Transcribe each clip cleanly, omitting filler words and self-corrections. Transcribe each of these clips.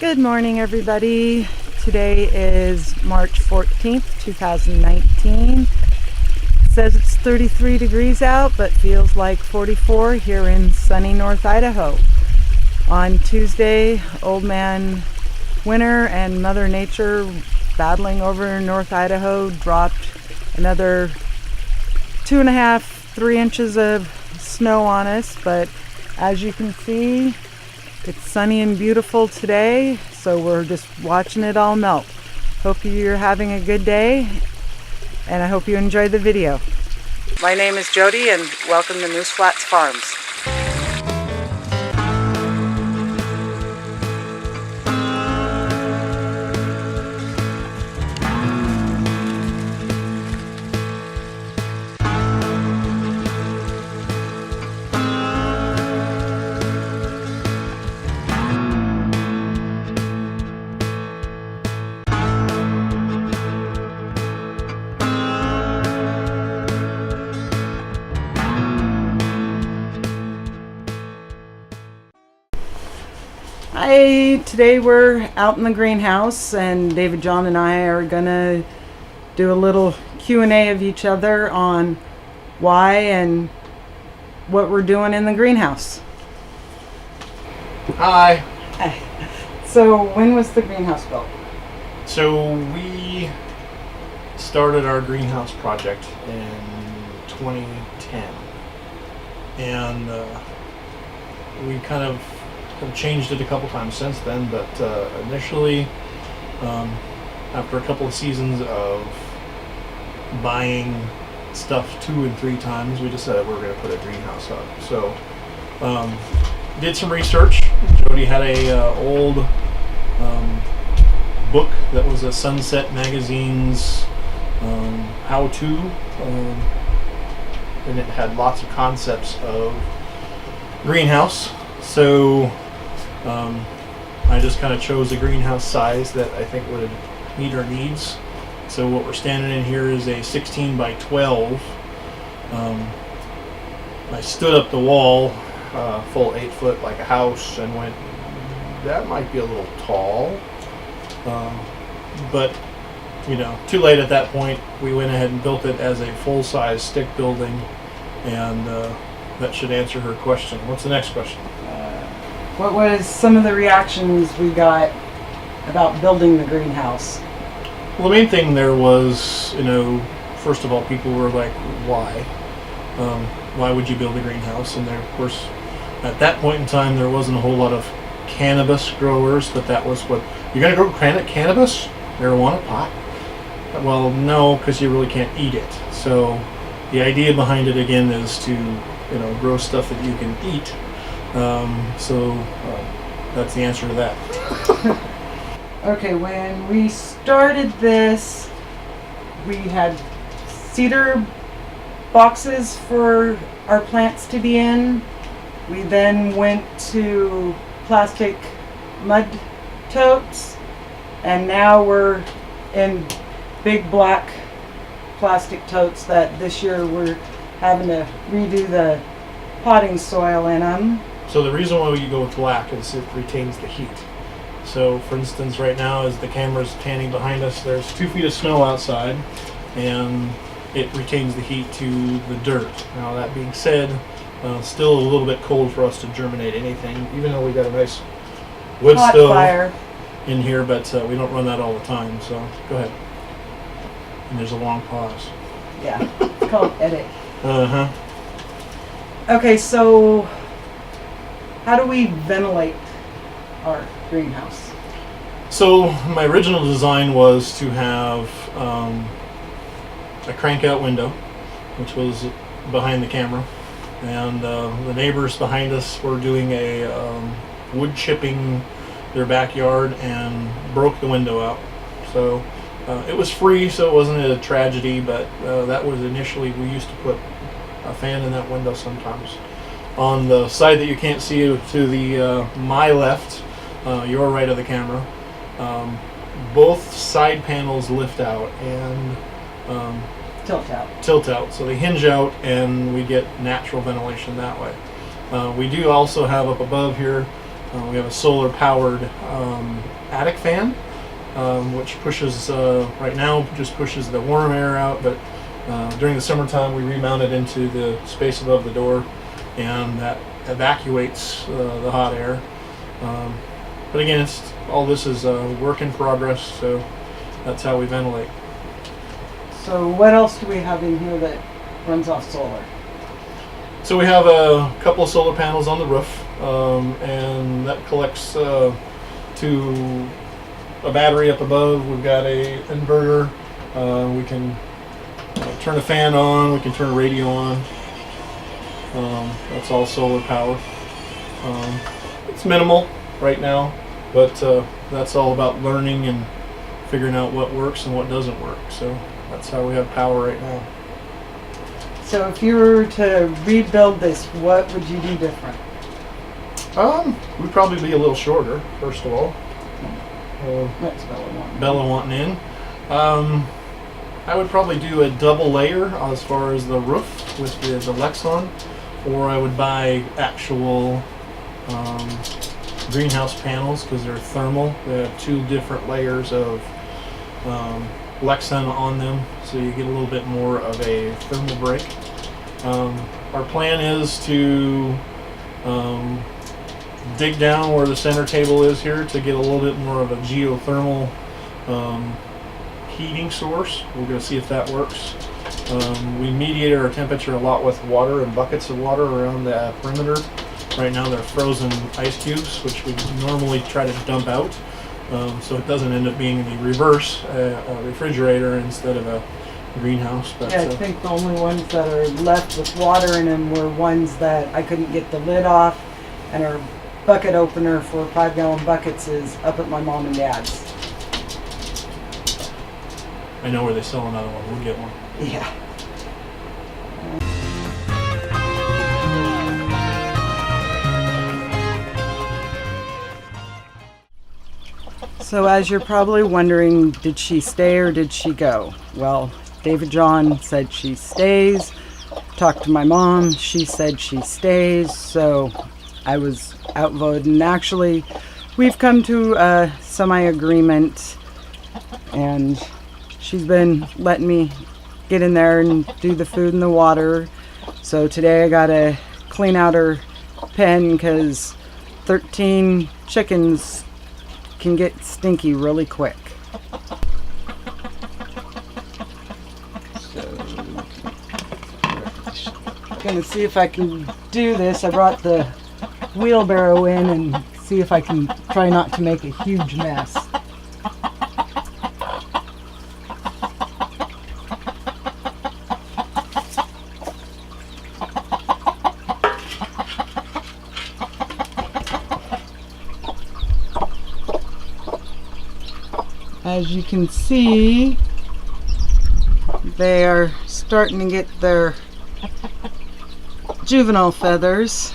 Good morning, everybody. Today is March 14th, 2019. It says it's 33 degrees out, but feels like 44 here in sunny North Idaho. On Tuesday, Old Man Winter and Mother Nature battling over North Idaho dropped another 2.5, 3 inches of snow on us, but as you can see, it's sunny and beautiful today, so we're just watching it all melt. Hope you're having a good day, and I hope you enjoy the video. My name is Jody, and welcome to Moose Flats Farms. Today we're out in the greenhouse, and David John and I are gonna do a little Q&A of each other on why and what we're doing in the greenhouse. Hi. So when was the greenhouse built? So we started our greenhouse project in 2010, and we kind of have changed it a couple times since then, but initially, after a couple of seasons of buying stuff 2 and 3 times, we decided we were going to put a greenhouse up. So did some research. Jody had a old book that was a Sunset Magazine's how-to, and it had lots of concepts of greenhouse. So I just kind of chose a greenhouse size that I think would meet our needs. So what we're standing in here is a 16 by 12. I stood up the wall, full 8 foot like a house, and went, that might be a little tall. But you know, too late at that point. We went ahead and built it as a full-size stick building, and that should answer her question. What's the next question? What was some of the reactions we got about building the greenhouse? Well, the main thing there was, first of all, people were like, why? Why would you build a greenhouse? And there, of course, at that point in time, there wasn't a whole lot of cannabis growers, but that was what, you're going to grow cannabis? Marijuana pot? Well, no, because you really can't eat it. So the idea behind it, again, is to, grow stuff that you can eat. So that's the answer to that. Okay, when we started this, we had cedar boxes for our plants to be in. We then went to plastic mud totes, and now we're in big black plastic totes that this year we're having to redo the potting soil in them. So the reason why you go with black is it retains the heat. So for instance, right now as the camera's panning behind us, there's 2 feet of snow outside, and it retains the heat to the dirt. Now that being said, still a little bit cold for us to germinate anything, even though we got a nice wood Hot stove fire in here, but we don't run that all the time, so go ahead. And there's a long pause. Yeah, it's called edit. Uh-huh. Okay, so how do we ventilate our greenhouse? So my original design was to have a crank-out window, which was behind the camera, and the neighbors behind us were doing a wood chipping their backyard and broke the window out. So it was free, so it wasn't a tragedy, but that was initially, we used to put a fan in that window sometimes. On the side that you can't see to the my left, your right of the camera, both side panels lift out and tilt out, so they hinge out, and we get natural ventilation that way. We do also have up above here We have a solar powered attic fan, which pushes, right now, just pushes the warm air out, but during the summertime we remount it into the space above the door, and that evacuates the hot air. But again, all this is a work in progress, so that's how we ventilate. So what else do we have in here that runs off solar? So we have a couple of solar panels on the roof, and that collects to a battery up above. We've got a inverter. We can turn a fan on. We can turn a radio on. That's all solar power. It's minimal right now, but that's all about learning and figuring out what works and what doesn't work. So that's how we have power right now. So if you were to rebuild this, what would you do different? We'd probably be a little shorter, first of all. That's Bella one. Bella wanting in. I would probably do a double layer as far as the roof with the Lexon, or I would buy actual greenhouse panels because they're thermal. They have 2 different layers of Lexan on them, so you get a little bit more of a thermal break. Our plan is to dig down where the center table is here to get a little bit more of a geothermal heating source. We're going to see if that works. We mediate our temperature a lot with water and buckets of water around the perimeter. Right now they're frozen ice cubes, which we normally try to dump out, so it doesn't end up being the reverse, a refrigerator instead of a greenhouse. But, Yeah, I think the only ones that are left with water in them were ones that I couldn't get the lid off, and our bucket opener for 5-gallon buckets is up at my mom and dad's. I know where they sell another one. We'll get one. Yeah. So as you're probably wondering, did she stay or did she go? Well, David John said she stays. Talked to my mom, she said she stays, so I was outvoted. And actually, we've come to a semi-agreement, and she's been letting me get in there and do the food and the water. So today I gotta clean out her pen because 13 chickens can get stinky really quick. So, gonna see if I can do this. I brought the wheelbarrow in and see if I can try not to make a huge mess. As you can see, they are starting to get their juvenile feathers.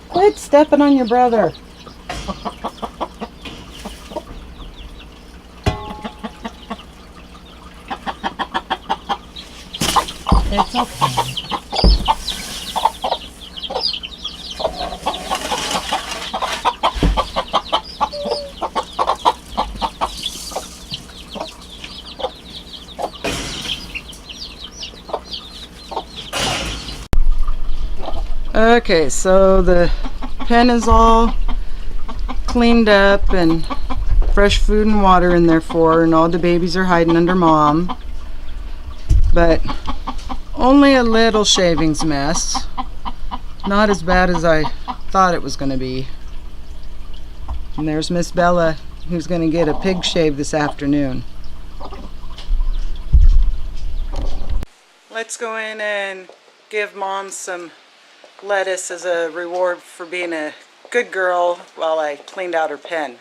Quit stepping on your brother. It's okay. Okay, so the pen is all cleaned up and fresh food and water in there for her, and all the babies are hiding under mom. But only a little shavings mess. Not as bad as I thought it was going to be. And there's Miss Bella, who's going to get a pig shave this afternoon. Let's go in and give Mom some lettuce as a reward for being a good girl while I cleaned out her pen.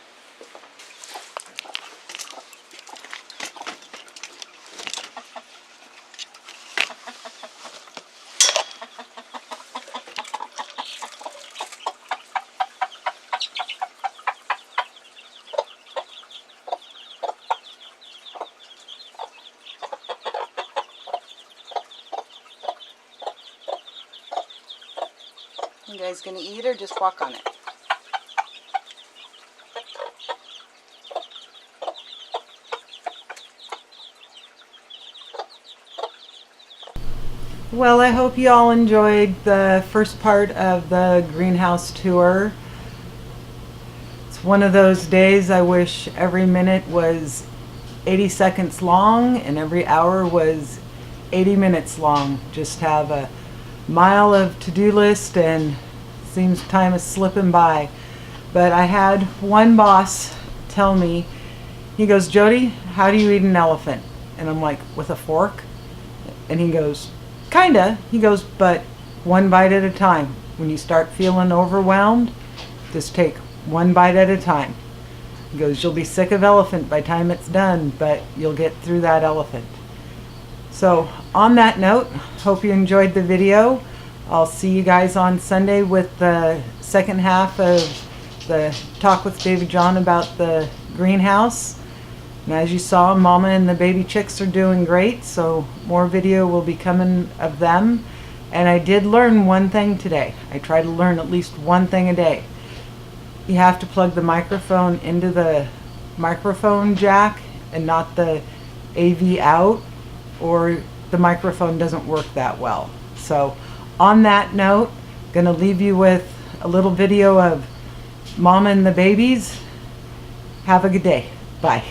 You guys gonna eat or just walk on it? Well, I hope you all enjoyed the first part of the greenhouse tour. It's one of those days I wish every minute was 80 seconds long and every hour was 80 minutes long. Just have a mile of to-do list and seems time is slipping by. But I had one boss tell me, he goes, "Jody, how do you eat an elephant?" And I'm like, "With a fork?" And he goes, "Kinda." He goes, "But one bite at a time. When you start feeling overwhelmed, just take one bite at a time." He goes, "You'll be sick of elephant by the time it's done, but you'll get through that elephant." So on that note, hope you enjoyed the video. I'll see you guys on Sunday with the second half of the talk with David John about the greenhouse. And as you saw, Mama and the baby chicks are doing great, so more video will be coming of them. And I did learn one thing today. I try to learn at least one thing a day. You have to plug the microphone into the microphone jack and not the AV out, or the microphone doesn't work that well. So on that note, gonna leave you with a little video of Mama and the babies. Have a good day. Bye.